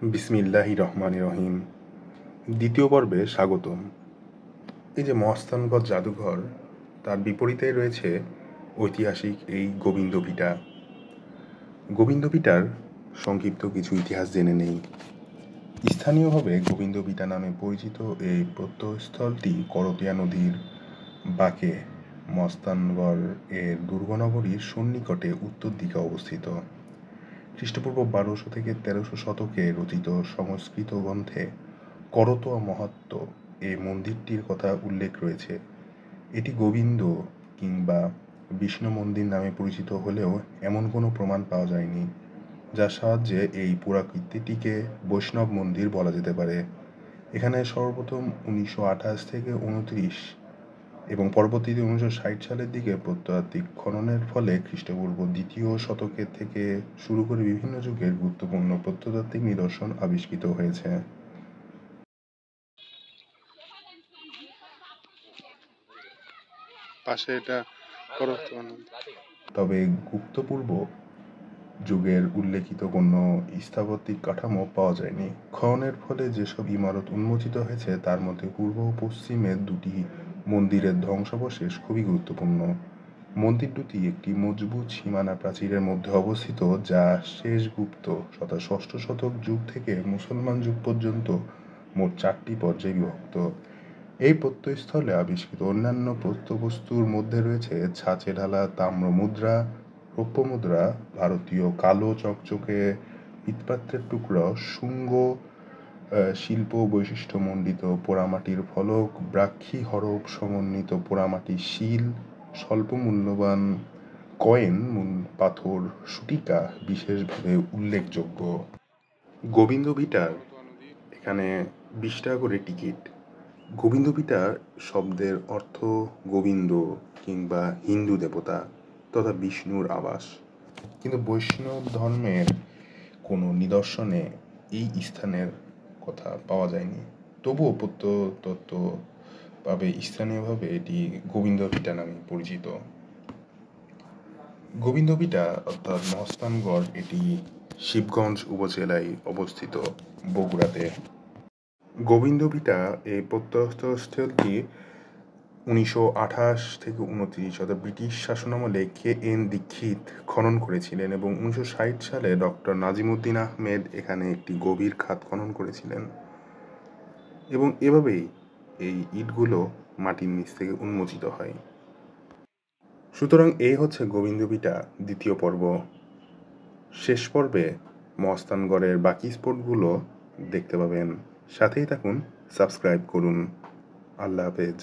বিসমিল্লাহির রহমানির রহিম। দ্বিতীয় পর্বে স্বাগতম। এই যে মহাস্থানগড় জাদুঘর, তার বিপরীতেই রয়েছে ঐতিহাসিক এই গোবিন্দভিটা। গোবিন্দভিটার সংক্ষিপ্ত কিছু ইতিহাস জেনে নেই। স্থানীয়ভাবে গোবিন্দভিটা নামে পরিচিত এই প্রত্যয়স্থলটি করতিয়া নদীর বাঁকে মস্তানগড় এর দুর্গনগরীর সন্নিকটে উত্তর দিকে অবস্থিত। খ্রিস্টপূর্ব 1200 থেকে 1300 শতকে রচিত সংস্কৃত গ্রন্থে করতোয়া মাহাত্ম্য এই মন্দিরটির কথা উল্লেখ রয়েছে। এটি গোবিন্দ কিংবা বিষ্ণু মন্দির নামে পরিচিত হলেও এমন কোনো প্রমাণ পাওয়া যায়নি, যার সাহায্যে এই পুরাকীর্তিটিকে বৈষ্ণব মন্দির বলা যেতে পারে। এখানে সর্বপ্রথম 1928 থেকে 29 এবং পরবর্তীতে 1960 সালের দিকে প্রত্নতাত্ত্বিক খননের ফলে খ্রিস্টপূর্ব 2য় শতকের থেকে শুরু করে বিভিন্ন যুগের গুরুত্বপূর্ণ প্রত্নতাত্ত্বিক নিদর্শন আবিষ্কৃত হয়েছে। পাশে এটা তবে গুপ্তপূর্ব যুগের উল্লেখিত কোনো স্থাপত্যিক কাঠামো পাওয়া যায়নি। খননের ফলে যেসব ইমারত উন্মোচিত হয়েছে তার মধ্যে পূর্ব ও পশ্চিমের দুটি মন্দিরের ধ্বংসাবশেষ খুবই গুরুত্বপূর্ণ। মন্দির দুটি একটি মজবুত সীমানা প্রাচীরের মধ্যে অবস্থিত, যা শেষ গুপ্ত তথা ষষ্ঠ শতক যুগ থেকে মুসলমান যুগ পর্যন্ত মোট 4টি পর্যায়ে বিভক্ত। এই প্রত্নস্থলে আবিষ্কৃত অন্যান্য প্রত্নবস্তুর মধ্যে রয়েছে ছাঁচে ঢালা তাম্র মুদ্রা, রৌপ্য মুদ্রা, ভারতীয় কালো চকচকে মৃৎপাত্রের টুকরো, শুঙ্গ শিল্প বৈশিষ্ট্যমণ্ডিত পোড়ামাটির ফলক, ব্রাহ্মী হরফ সমন্বিত পোড়ামাটির শিল, স্বল্প মূল্যবান কয়েন, পাথর, শুটিকা বিশেষভাবে উল্লেখযোগ্য। গোবিন্দভিটার এখানে 20 টাকা করে টিকিট। গোবিন্দভিটা শব্দের অর্থ গোবিন্দ কিংবা হিন্দু দেবতা তথা বিষ্ণুর আবাস, কিন্তু বৈষ্ণব ধর্মের কোনো নিদর্শনে এই স্থানের কথা পাওয়া যায়নি। তবুও প্রত্নতত্ত্বভাবে স্থানীয়ভাবে এটি গোবিন্দভিটা নামে পরিচিত। গোবিন্দভিটা অর্থাৎ মহাস্থানগড় এটি শিবগঞ্জ উপজেলায় অবস্থিত, বগুড়াতে। গোবিন্দভিটা এই প্রত্নস্থলটি 1928 থেকে 29 অর্থাৎ ব্রিটিশ শাসনামলে কে.এন. দীক্ষিত খনন করেছিলেন এবং 1960 সালে ডক্টর নাজিমুদ্দিন আহমেদ এখানে একটি গভীর খাত খনন করেছিলেন এবং এভাবেই এই ইটগুলো মাটির নিচ থেকে উন্মোচিত হয়। সুতরাং এই হচ্ছে গোবিন্দভিটা দ্বিতীয় পর্ব। শেষ পর্বে মহাস্থানগড়ের বাকি স্পটগুলো দেখতে পাবেন। সাথেই থাকুন, সাবস্ক্রাইব করুন। আল্লাহ হাফেজ।